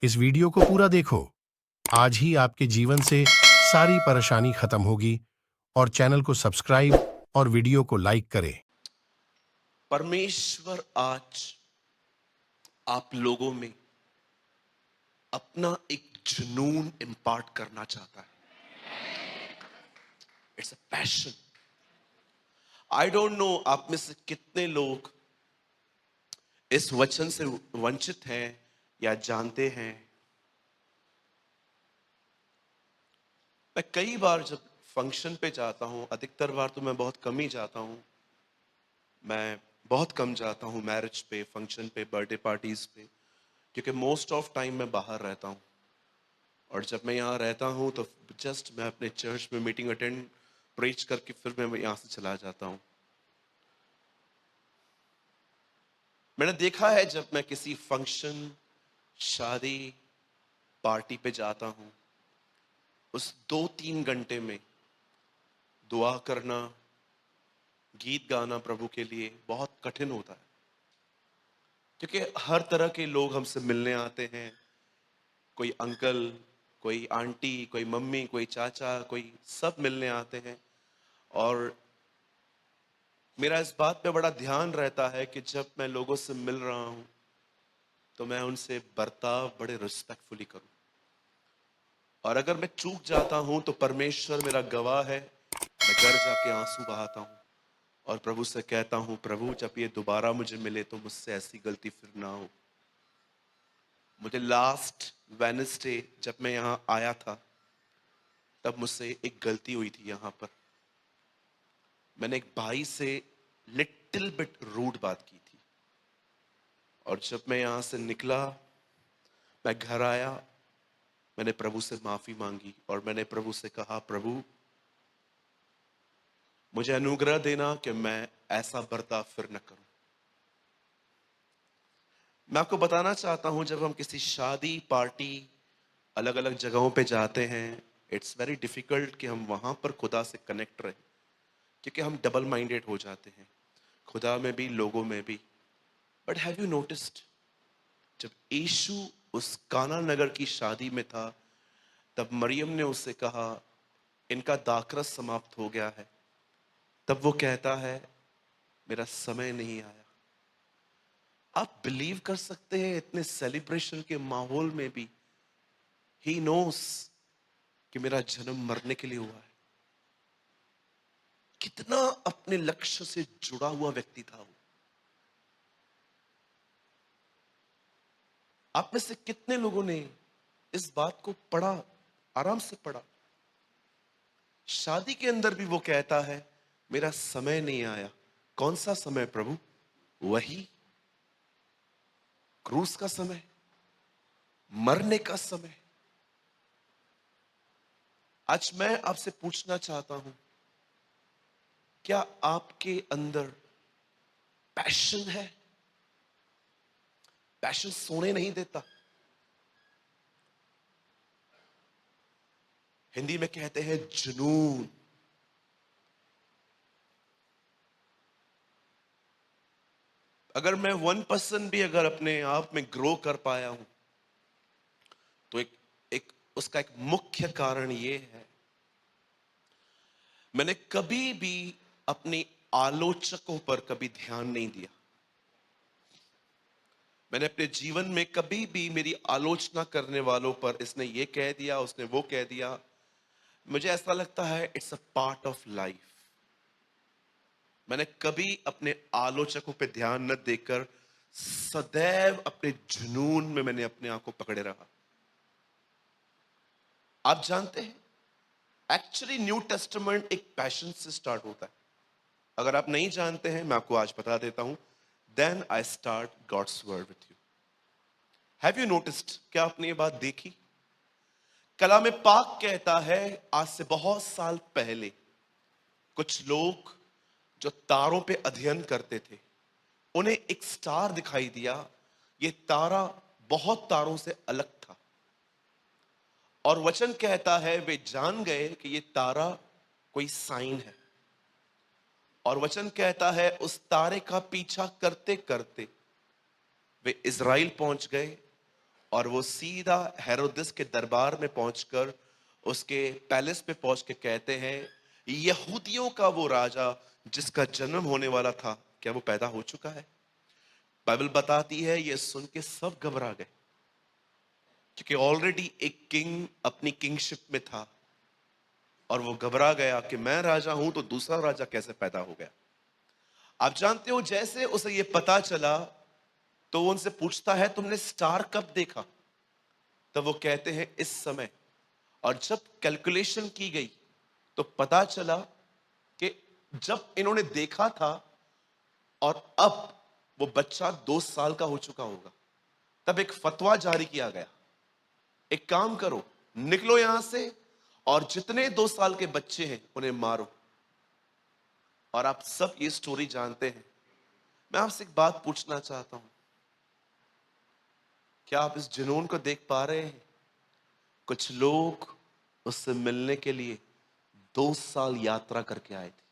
इस वीडियो को पूरा देखो। आज ही आपके जीवन से सारी परेशानी खत्म होगी। और चैनल को सब्सक्राइब और वीडियो को लाइक करें। परमेश्वर आज आप लोगों में अपना एक जुनून इंपार्ट करना चाहता है। It's a passion. I don't know आप में से कितने लोग इस वचन से वंचित हैं या जानते हैं। मैं कई बार जब फंक्शन पे जाता हूं, अधिकतर बार तो मैं बहुत कम ही जाता हूं। मैं बहुत कम जाता हूं मैरिज पे, फंक्शन पे, बर्थडे पार्टीज पे, क्योंकि मोस्ट ऑफ टाइम मैं बाहर रहता हूं। और जब मैं यहाँ रहता हूँ तो जस्ट मैं अपने चर्च में मीटिंग अटेंड प्रीच करके फिर मैं यहाँ से चला जाता हूँ। मैंने देखा है जब मैं किसी फंक्शन, शादी, पार्टी पे जाता हूँ, उस 2-3 घंटे में दुआ करना, गीत गाना प्रभु के लिए बहुत कठिन होता है, क्योंकि हर तरह के लोग हमसे मिलने आते हैं। कोई अंकल, कोई आंटी, कोई मम्मी, कोई चाचा, कोई सब मिलने आते हैं। और मेरा इस बात पे बड़ा ध्यान रहता है कि जब मैं लोगों से मिल रहा हूं तो मैं उनसे बर्ताव बड़े रिस्पेक्टफुली करूं। और अगर मैं चूक जाता हूं तो परमेश्वर मेरा गवाह है, मैं घर जाके आंसू बहाता हूं और प्रभु से कहता हूं, प्रभु जब ये दोबारा मुझे मिले तो मुझसे ऐसी गलती फिर ना हो। मुझे लास्ट वेडनेसडे जब मैं यहां आया था तब मुझसे एक गलती हुई थी। यहां पर मैंने एक भाई से लिटिल बिट रूड बात की थी। और जब मैं यहां से निकला, मैं घर आया, मैंने प्रभु से माफी मांगी और मैंने प्रभु से कहा, प्रभु मुझे अनुग्रह देना कि मैं ऐसा बर्ताव फिर न करूं। मैं आपको बताना चाहता हूं, जब हम किसी शादी, पार्टी, अलग अलग जगहों पे जाते हैं, इट्स वेरी डिफिकल्ट कि हम वहां पर खुदा से कनेक्ट रहे, क्योंकि हम डबल माइंडेड हो जाते हैं, खुदा में भी, लोगों में भी। बट हैव यू नोटिस्ड, जब यीशु उस काना नगर की शादी में था, तब मरियम ने उससे कहा, इनका दाखरस समाप्त हो गया है। तब वो कहता है, मेरा समय नहीं आया। आप बिलीव कर सकते हैं, इतने सेलिब्रेशन के माहौल में भी ही नोस कि मेरा जन्म मरने के लिए हुआ है। कितना अपने लक्ष्य से जुड़ा हुआ व्यक्ति था वो। आप में से कितने लोगों ने इस बात को पढ़ा, आराम से पढ़ा। शादी के अंदर भी वो कहता है, मेरा समय नहीं आया। कौन सा समय प्रभु? वही क्रूस का समय, मरने का समय। आज मैं आपसे पूछना चाहता हूं, क्या आपके अंदर पैशन है? पैशन सोने नहीं देता। हिंदी में कहते हैं जुनून। अगर मैं 1% भी अगर अपने आप में ग्रो कर पाया हूं तो एक एक उसका एक मुख्य कारण ये है, मैंने कभी भी अपने आलोचकों पर कभी ध्यान नहीं दिया। मैंने अपने जीवन में कभी भी मेरी आलोचना करने वालों पर, इसने ये कह दिया, उसने वो कह दिया, मुझे ऐसा लगता है it's a part of life. मैंने कभी अपने आलोचकों पे ध्यान न देकर सदैव अपने जुनून में मैंने अपने आप को पकड़े रहा। आप जानते हैं, एक्चुअली न्यू टेस्टामेंट एक पैशन से स्टार्ट होता है। अगर आप नहीं जानते हैं, मैं आपको आज बता देता हूं। Then I start God's word with you. Have you noticed, क्या आपने ये बात देखी? कलाम पाक कहता है, आज से बहुत साल पहले कुछ लोग जो तारों पे अध्ययन करते थे, उन्हें एक स्टार दिखाई दिया। ये तारा बहुत तारों से अलग था और वचन कहता है वे जान गए कि ये तारा कोई साइन है। और वचन कहता है उस तारे का पीछा करते करते वे इज़राइल पहुंच गए और वो सीधा हेरोदिस के दरबार में पहुंचकर उसके पैलेस पे पहुंच के कहते हैं, यहूदियों का वो राजा जिसका जन्म होने वाला था, क्या वो पैदा हो चुका है? बाइबल बताती है ये सुन के सब घबरा गए, क्योंकि ऑलरेडी एक किंग अपनी किंगशिप में था और वो घबरा गया कि मैं राजा हूं तो दूसरा राजा कैसे पैदा हो गया। आप जानते हो, जैसे उसे ये पता चला तो वो उनसे पूछता है, तुमने स्टार कब देखा? तब वो कहते हैं, इस समय। और जब कैलकुलेशन की गई तो पता चला कि जब इन्होंने देखा था और अब वो बच्चा 2 साल का हो चुका होगा, तब एक फतवा जारी किया गया, एक काम करो, निकलो यहां से और जितने 2 साल के बच्चे हैं उन्हें मारो। और आप सब ये स्टोरी जानते हैं। मैं आपसे एक बात पूछना चाहता हूं, क्या आप इस जुनून को देख पा रहे हैं? कुछ लोग उससे मिलने के लिए 2 साल यात्रा करके आए थे।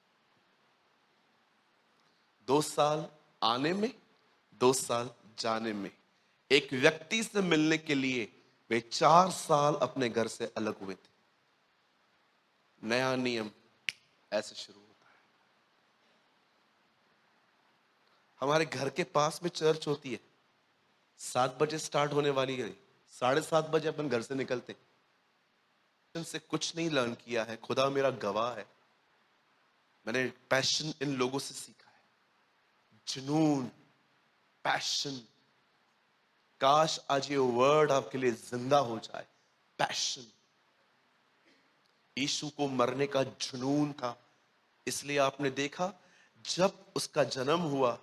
2 साल आने में, 2 साल जाने में। एक व्यक्ति से मिलने के लिए वे 4 साल अपने घर से अलग हुए थे। नया नियम ऐसे शुरू होता है। हमारे घर के पास में चर्च होती है, 7 बजे स्टार्ट होने वाली है, 7:30 बजे अपन घर से निकलते हैं। से कुछ नहीं लर्न किया है, खुदा मेरा गवाह है, मैंने पैशन इन लोगों से सीखा है। जुनून, पैशन। काश आज ये वर्ड आपके लिए जिंदा हो जाए। पैशन। यीशु को मरने का जुनून था, इसलिए आपने देखा जब उसका जन्म हुआ,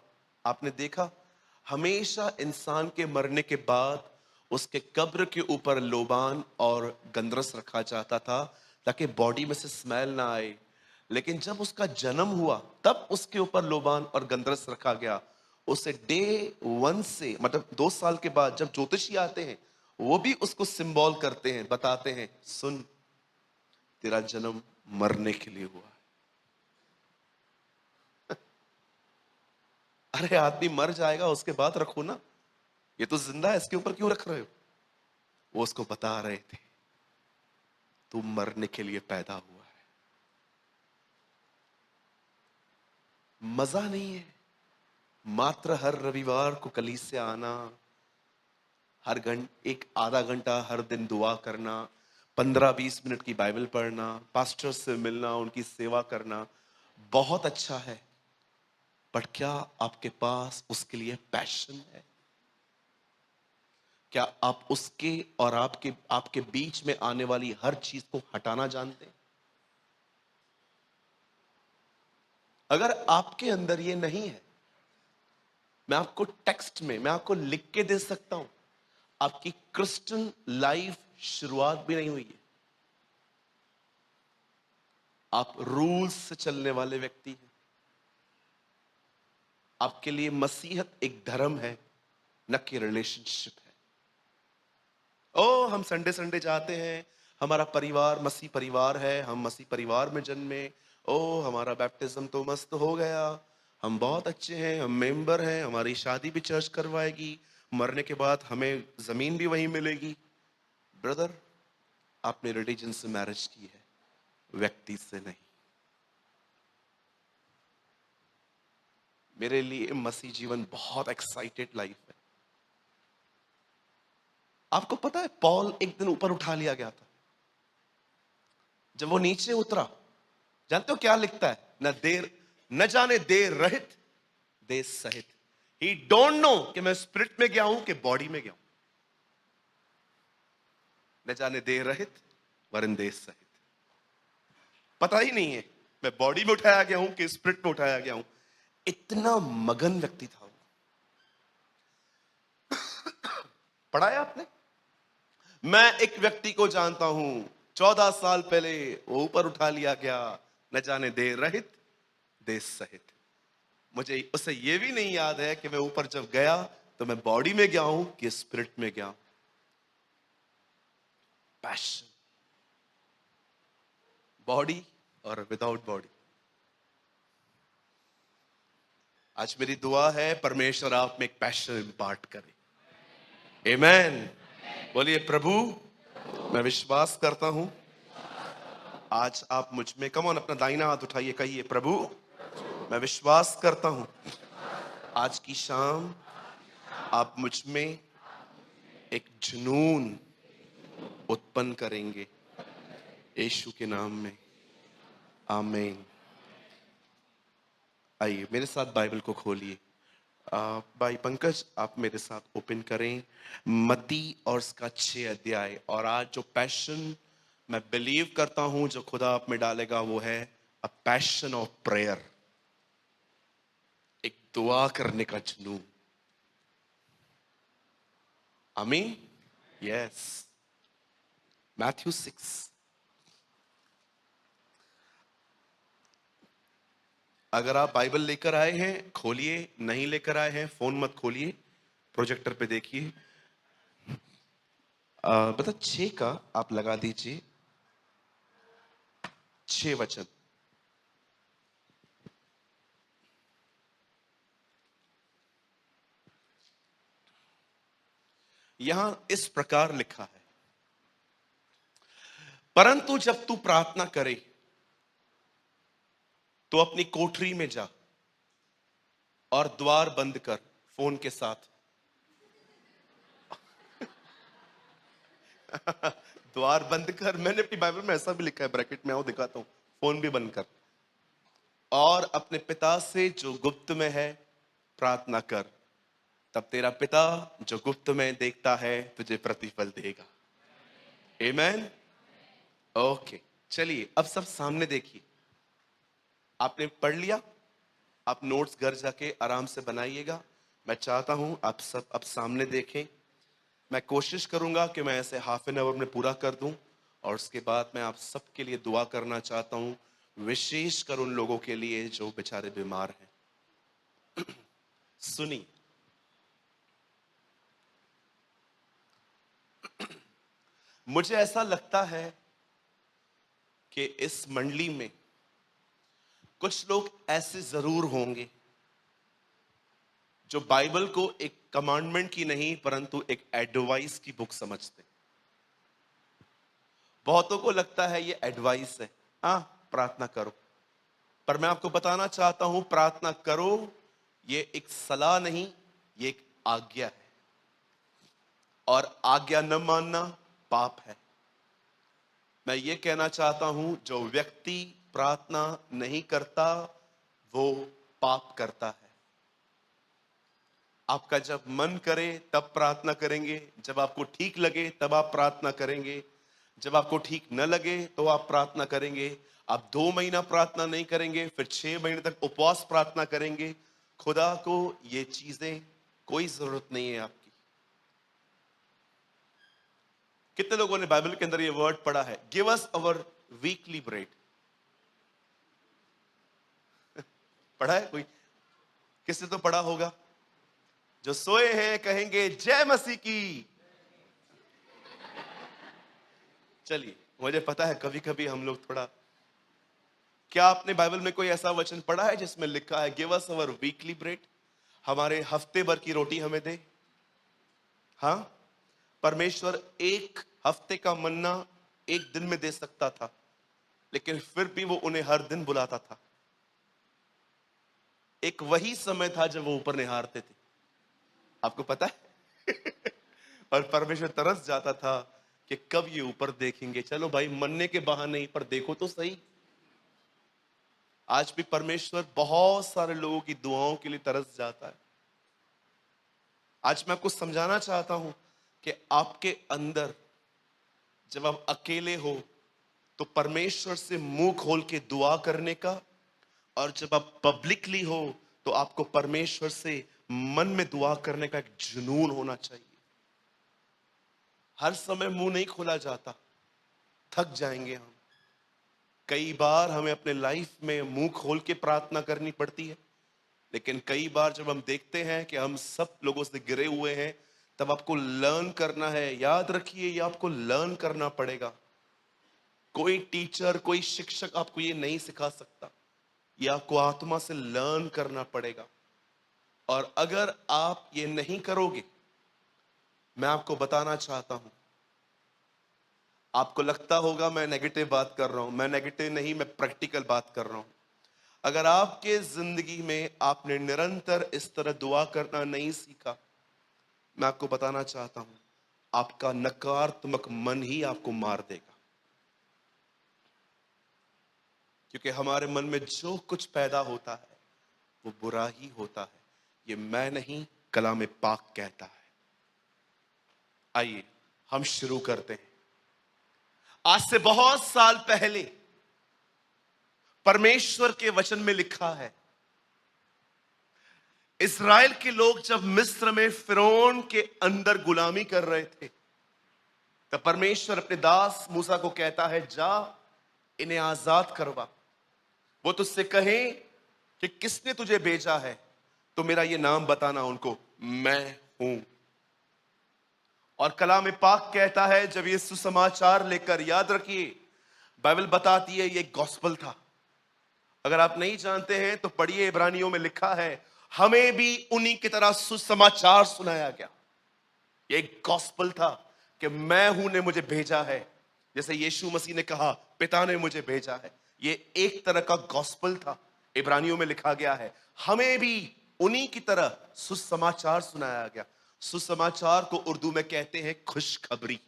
आपने देखा हमेशा इंसान के मरने के बाद उसके कब्र के ऊपर लोबान और गंदरस रखा जाता था ताकि बॉडी में से स्मेल ना आए। लेकिन जब उसका जन्म हुआ तब उसके ऊपर लोबान और गंदरस रखा गया। उसे डे 1 से, मतलब 2 साल के बाद जब ज्योतिषी आते हैं वो भी उसको सिंबल करते हैं, बताते हैं, सुन तेरा जन्म मरने के लिए हुआ है। अरे आदमी मर जाएगा उसके बाद रखो ना, ये तो जिंदा है, इसके ऊपर क्यों रख रहे हो? वो उसको बता रहे थे, तू मरने के लिए पैदा हुआ है। मजा नहीं है मात्र हर रविवार को कलीसिया से आना, हर एक आधा घंटा हर दिन दुआ करना, 15-20 मिनट की बाइबल पढ़ना, पास्टर से मिलना, उनकी सेवा करना, बहुत अच्छा है। बट क्या आपके पास उसके लिए पैशन है? क्या आप उसके और आपके आपके बीच में आने वाली हर चीज को हटाना जानते हैं? अगर आपके अंदर ये नहीं है, मैं आपको टेक्स्ट में, मैं आपको लिख के दे सकता हूं, आपकी क्रिश्चियन लाइफ शुरुआत भी नहीं हुई है। आप रूल्स से चलने वाले व्यक्ति हैं। आपके लिए मसीहत एक धर्म है, न कि रिलेशनशिप है। ओ हम संडे संडे जाते हैं, हमारा परिवार मसीह परिवार है, हम मसीह परिवार में जन्मे, ओ हमारा बैप्टिज्म तो मस्त हो गया, हम बहुत अच्छे हैं, हम मेंबर हैं, हमारी शादी भी चर्च करवाएगी, मरने के बाद हमें जमीन भी वहीं मिलेगी। ब्रदर, आपने रिलीजन से मैरिज की है, व्यक्ति से नहीं। मेरे लिए मसीह जीवन बहुत एक्साइटेड लाइफ है। आपको पता है पॉल एक दिन ऊपर उठा लिया गया था। जब वो नीचे उतरा, जानते हो क्या लिखता है? न देर, न जाने देर रहित देश सहित। ही डोंट नो कि मैं स्पिरिट में गया हूं कि बॉडी में गया हूं। न जाने देर रहित वरन देश सहित। पता ही नहीं है मैं बॉडी में उठाया गया हूं कि स्पिरिट में उठाया गया हूं। इतना मगन व्यक्ति था वो। पढ़ा है आपने? मैं एक व्यक्ति को जानता हूं, 14 साल पहले वो ऊपर उठा लिया गया, न जाने देर रहित देश सहित। मुझे उसे यह भी नहीं याद है कि मैं ऊपर जब गया तो मैं बॉडी में गया हूं कि स्पिरिट में गया हूं। पैशन, बॉडी और विदाउट बॉडी। आज मेरी दुआ है परमेश्वर आप में एक पैशन इंपार्ट करे। आमेन। बोलिए प्रभु, मैं विश्वास करता हूं आज आप मुझ में, कम ऑन अपना दाहिना हाथ उठाइए, कहिए प्रभु मैं विश्वास करता हूं आज की शाम आप मुझ में एक जुनून उत्पन्न करेंगे, यीशु के नाम में, आमीन। आइए मेरे साथ बाइबल को खोलिए। भाई पंकज आप मेरे साथ ओपन करें मत्ती और उसका 6 अध्याय। और आज जो पैशन मैं बिलीव करता हूं जो खुदा आप में डालेगा वो है अ पैशन ऑफ प्रेयर, एक दुआ करने का जुनून। आमीन। Yes, Matthew 6। अगर आप बाइबल लेकर आए हैं खोलिए, नहीं लेकर आए हैं फोन मत खोलिए, प्रोजेक्टर पे देखिए। बता 6 का आप लगा दीजिए, 6 वचन। यहां इस प्रकार लिखा है, परंतु जब तू प्रार्थना करे तो अपनी कोठरी में जा और द्वार बंद कर, फोन के साथ द्वार बंद कर। मैंने अपनी बाइबल में ऐसा भी लिखा है, ब्रैकेट में आओ दिखाता हूं, फोन भी बंद कर, और अपने पिता से जो गुप्त में है प्रार्थना कर, तब तेरा पिता जो गुप्त में देखता है तुझे प्रतिफल देगा। आमीन। ओके, चलिए अब सब सामने देखिए। आपने पढ़ लिया, आप नोट्स घर जाके आराम से बनाइएगा। मैं चाहता हूं आप सब अब सामने देखें। मैं कोशिश करूंगा कि मैं ऐसे हाफ एन आवर में पूरा कर दूं, और उसके बाद मैं आप सबके लिए दुआ करना चाहता हूं, विशेष कर उन लोगों के लिए जो बेचारे बीमार हैं। सुनी, मुझे ऐसा लगता है कि इस मंडली में कुछ लोग ऐसे जरूर होंगे जो बाइबल को एक कमांडमेंट की नहीं परंतु एक एडवाइस की बुक समझते। बहुतों को लगता है ये एडवाइस है, हाँ प्रार्थना करो, पर मैं आपको बताना चाहता हूं प्रार्थना करो ये एक सलाह नहीं, ये एक आज्ञा है, और आज्ञा न मानना पाप है। मैं ये कहना चाहता हूं जो व्यक्ति प्रार्थना नहीं करता वो पाप करता है। आपका जब मन करे तब प्रार्थना करेंगे, जब आपको ठीक लगे तब आप प्रार्थना करेंगे, जब आपको ठीक न लगे तो आप प्रार्थना करेंगे। आप 2 महीना प्रार्थना नहीं करेंगे, फिर 6 महीने तक उपवास प्रार्थना करेंगे। खुदा को ये चीजें कोई जरूरत नहीं है आपकी। कितने लोगों ने बाइबल के अंदर ये वर्ड पढ़ा है, गिव अस अवर वीकली ब्रेड? पढ़ा है कोई? किसने तो पढ़ा होगा। जो सोए हैं कहेंगे जय मसीह की। चलिए, मुझे पता है कभी कभी हम लोग थोड़ा, क्या आपने बाइबल में कोई ऐसा वचन पढ़ा है जिसमें लिखा है गिव अस अवर वीकली ब्रेड, हमारे हफ्ते भर की रोटी हमें दे? हाँ, परमेश्वर एक हफ्ते का मन्ना एक दिन में दे सकता था, लेकिन फिर भी वो उन्हें हर दिन बुलाता था। एक वही समय था जब वो ऊपर निहारते थे, आपको पता है? और परमेश्वर तरस जाता था कि कब ये ऊपर देखेंगे। चलो भाई, मरने के बहाने ही पर देखो तो सही। आज भी परमेश्वर बहुत सारे लोगों की दुआओं के लिए तरस जाता है। आज मैं आपको समझाना चाहता हूं कि आपके अंदर जब आप अकेले हो तो परमेश्वर से मुंह खोल के दुआ करने का, और जब आप पब्लिकली हो तो आपको परमेश्वर से मन में दुआ करने का एक जुनून होना चाहिए। हर समय मुंह नहीं खोला जाता, थक जाएंगे हम। कई बार हमें अपने लाइफ में मुंह खोल के प्रार्थना करनी पड़ती है, लेकिन कई बार जब हम देखते हैं कि हम सब लोगों से गिरे हुए हैं, तब आपको लर्न करना है। याद रखिए, ये आपको लर्न करना पड़ेगा। कोई टीचर, कोई शिक्षक आपको ये नहीं सिखा सकता, ये आपको आत्मा से लर्न करना पड़ेगा। और अगर आप ये नहीं करोगे मैं आपको बताना चाहता हूं, आपको लगता होगा मैं नेगेटिव बात कर रहा हूं, मैं नेगेटिव नहीं, मैं प्रैक्टिकल बात कर रहा हूं। अगर आपके जिंदगी में आपने निरंतर इस तरह दुआ करना नहीं सीखा, मैं आपको बताना चाहता हूं, आपका नकारात्मक मन ही आपको मार देगा। क्योंकि हमारे मन में जो कुछ पैदा होता है वो बुरा ही होता है। ये मैं नहीं, कलाम पाक कहता है। आइए हम शुरू करते हैं। आज से बहुत साल पहले परमेश्वर के वचन में लिखा है, इस्राएल के लोग जब मिस्र में फिरौन के अंदर गुलामी कर रहे थे, तब परमेश्वर अपने दास मूसा को कहता है, जा इन्हें आजाद करवा। वो तुझसे कहे कि किसने तुझे भेजा है, तो मेरा ये नाम बताना उनको, मैं हूं। और कलाम पाक कहता है, जब ये सुसमाचार लेकर, याद रखिए बाइबल बताती है ये गॉस्पल था। अगर आप नहीं जानते हैं तो पढ़िए, इब्रानियों में लिखा है, हमें भी उन्हीं की तरह सुसमाचार सुनाया गया। ये एक गॉस्पल था कि मैं हूं ने मुझे भेजा है। जैसे यीशु मसीह ने कहा पिता ने मुझे भेजा है, ये एक तरह का गॉस्पल था। इब्रानियों में लिखा गया है, हमें भी उन्हीं की तरह सुसमाचार सुनाया गया। सुसमाचार को उर्दू में कहते हैं खुशखबरी,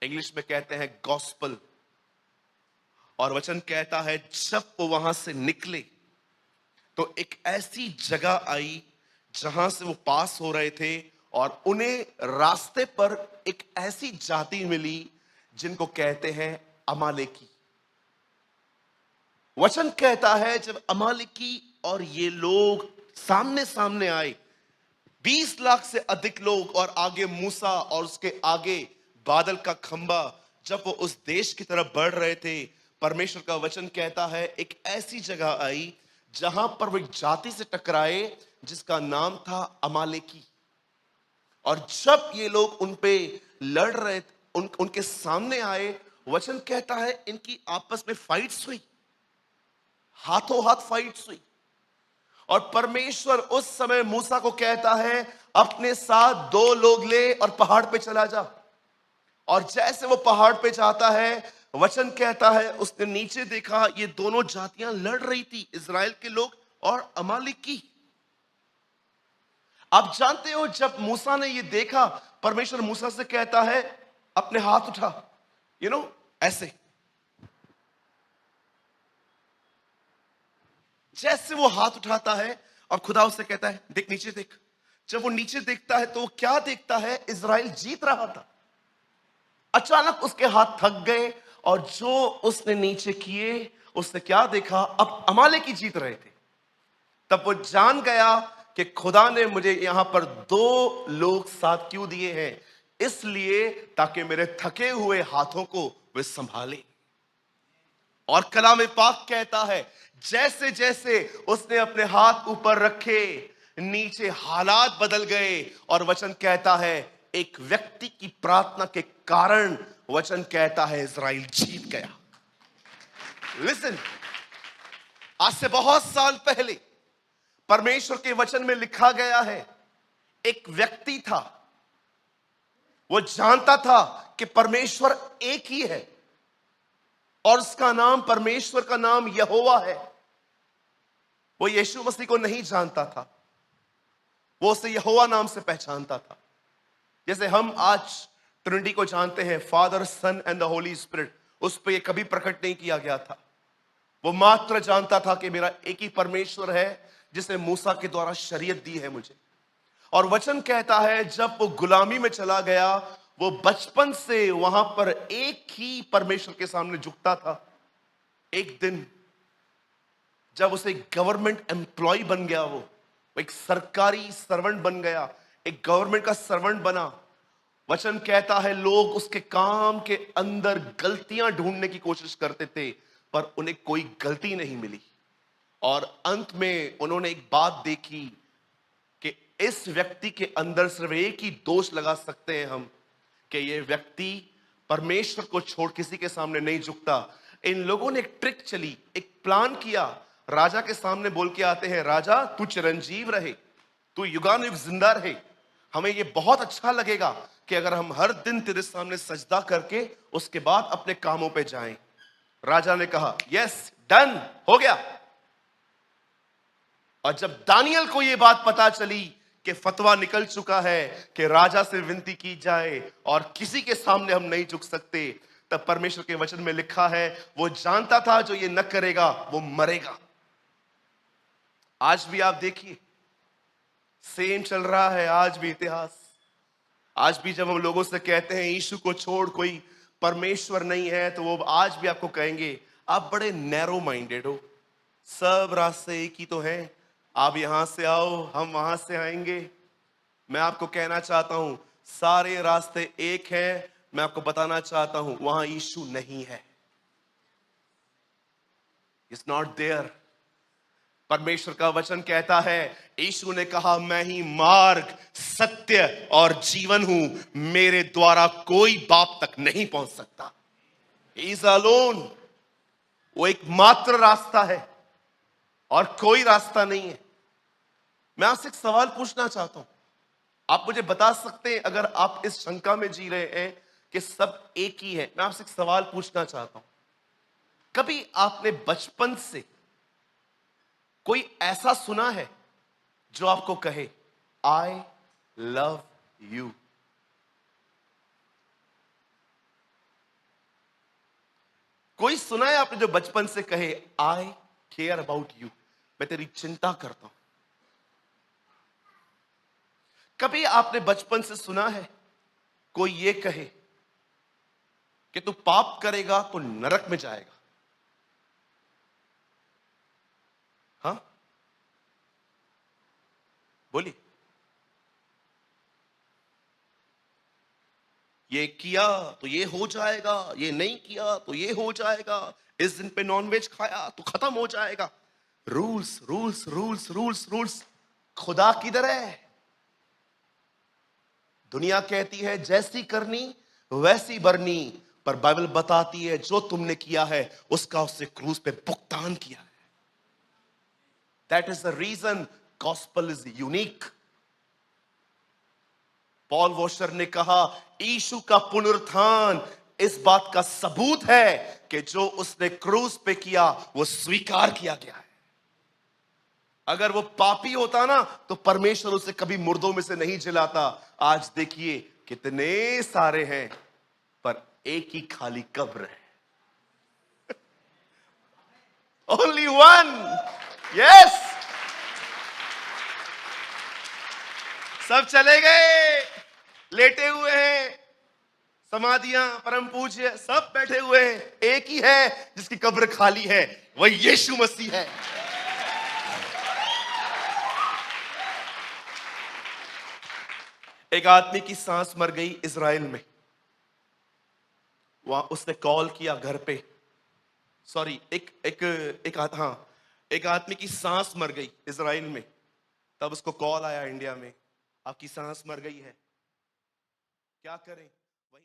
इंग्लिश में कहते हैं गॉस्पल। और वचन कहता है, जब वो वहां से निकले तो एक ऐसी जगह आई जहां से वो पास हो रहे थे, और उन्हें रास्ते पर एक ऐसी जाति मिली जिनको कहते हैं अमालेकी। वचन कहता है, जब अमालेकी और ये लोग सामने सामने आए, 20 लाख से अधिक लोग, और आगे मूसा और उसके आगे बादल का खंबा, जब वो उस देश की तरफ बढ़ रहे थे, परमेश्वर का वचन कहता है एक ऐसी जगह आई जहां पर वो एक जाति से टकराए जिसका नाम था अमालेकी। और जब ये लोग उन पे लड़ रहे, उनके सामने आए, वचन कहता है इनकी आपस में फाइट्स हुई, हाथों हाथ फाइट्स हुई। और परमेश्वर उस समय मूसा को कहता है, अपने साथ 2 लोग ले और पहाड़ पे चला जा। और जैसे वो पहाड़ पे जाता है, वचन कहता है उसने नीचे देखा, ये दोनों जातियां लड़ रही थी, इजराइल के लोग और अमालेकी। आप जानते हो, जब मूसा ने ये देखा, परमेश्वर मूसा से कहता है अपने हाथ उठा, ऐसे। जैसे वो हाथ उठाता है और खुदा उससे कहता है देख नीचे देख। जब वो नीचे देखता है तो वो क्या देखता है, इजराइल जीत रहा था। अचानक उसके हाथ थक गए, और जो उसने नीचे किए उसने क्या देखा, अब अमालेकी जीत रहे थे। तब वो जान गया कि खुदा ने मुझे यहां पर 2 लोग साथ क्यों दिए हैं, इसलिए ताकि मेरे थके हुए हाथों को वे संभाले। और कलाम पाक कहता है, जैसे जैसे उसने अपने हाथ ऊपर रखे, नीचे हालात बदल गए। और वचन कहता है एक व्यक्ति की प्रार्थना के कारण, वचन कहता है इजराइल जीत गया। लिसन, आज से बहुत साल पहले परमेश्वर के वचन में लिखा गया है, एक व्यक्ति था, वो जानता था कि परमेश्वर एक ही है, और उसका नाम, परमेश्वर का नाम यहोवा है। वो यीशु मसीह को नहीं जानता था, वो उसे यहोवा नाम से पहचानता था। जैसे हम आज ट्रिनिटी को जानते हैं, father, son and the holy spirit, उस पर यह कभी प्रकट नहीं किया गया था। वो मात्र जानता था कि मेरा एक ही परमेश्वर है जिसने मूसा के द्वारा शरीयत दी है मुझे। और वचन कहता है जब वो गुलामी में चला गया, वो बचपन से वहां पर एक ही परमेश्वर के सामने झुकता था। एक दिन जब उसे गवर्नमेंट एम्प्लॉय बन गया, वो एक सरकारी सर्वेंट बन गया, एक गवर्नमेंट का सर्वेंट बना। वचन कहता है लोग उसके काम के अंदर गलतियां ढूंढने की कोशिश करते थे, पर उन्हें कोई गलती नहीं मिली। और अंत में उन्होंने एक बात देखी कि इस व्यक्ति के अंदर सिर्फ एक ही दोष लगा सकते हैं हम, कि ये व्यक्ति परमेश्वर को छोड़ किसी के सामने नहीं झुकता। इन लोगों ने एक ट्रिक चली, एक प्लान किया। राजा के सामने बोल के आते हैं, राजा तू चिरंजीव रहे, तू युगानुयुग जिंदा रहे, हमें ये बहुत अच्छा लगेगा कि अगर हम हर दिन तेरे सामने सजदा करके उसके बाद अपने कामों पे जाएं। राजा ने कहा यस, डन, हो गया। और जब दानियल को यह बात पता चली कि फतवा निकल चुका है कि राजा से विनती की जाए और किसी के सामने हम नहीं झुक सकते, तब परमेश्वर के वचन में लिखा है वो जानता था जो ये न करेगा वो मरेगा। आज भी आप देखिए सेम चल रहा है, आज भी इतिहास। आज भी जब हम लोगों से कहते हैं यीशु को छोड़ कोई परमेश्वर नहीं है, तो वो आज भी आपको कहेंगे आप बड़े नैरो माइंडेड हो, सब रास्ते एक ही तो हैं, आप यहां से आओ हम वहां से आएंगे। मैं आपको कहना चाहता हूं सारे रास्ते एक हैं। मैं आपको बताना चाहता हूं वहां यीशु नहीं है, इट्स नॉट देयर। परमेश्वर का वचन कहता है, यीशु ने कहा मैं ही मार्ग सत्य और जीवन हूं, मेरे द्वारा कोई बाप तक नहीं पहुंच सकता। ही इज अलोन, वो एक मात्र रास्ता है और कोई रास्ता नहीं है। मैं आपसे एक सवाल पूछना चाहता हूं, आप मुझे बता सकते हैं अगर आप इस शंका में जी रहे हैं कि सब एक ही है। मैं आपसे एक सवाल पूछना चाहता हूं, कभी आपने बचपन से कोई ऐसा सुना है जो आपको कहे आई लव यू? कोई सुना है आपने जो बचपन से कहे आई केयर अबाउट यू, मैं तेरी चिंता करता हूं? कभी आपने बचपन से सुना है कोई ये कहे कि तू पाप करेगा तो नरक में जाएगा? हाँ बोलिए। ये किया तो ये हो जाएगा, ये नहीं किया तो ये हो जाएगा, इस दिन पे नॉनवेज खाया तो खत्म हो जाएगा। Rules rules rules rules rules. खुदा किधर है? दुनिया कहती है जैसी करनी वैसी भरनी, पर बाइबल बताती है जो तुमने किया है उसका उससे क्रूज पे भुगतान किया है। That is the reason gospel is unique. Paul Washer ने कहा यीशु का पुनरुत्थान इस बात का सबूत है कि जो उसने क्रूज पे किया वो स्वीकार किया गया है। अगर वो पापी होता ना तो परमेश्वर उसे कभी मुर्दों में से नहीं जिलाता। आज देखिए कितने सारे हैं पर एक ही खाली कब्र है। Only one. यस, सब चले गए, लेटे हुए हैं, समाधियां परम पूज्य सब बैठे हुए हैं, एक ही है जिसकी कब्र खाली है, वही यीशु मसीह है। एक आदमी की सांस मर गई इजराइल में, वहां उसने कॉल किया घर पे, सॉरी एक आदमी की सांस मर गई इजराइल में, तब उसको कॉल आया इंडिया में, आपकी सांस मर गई है, क्या करें?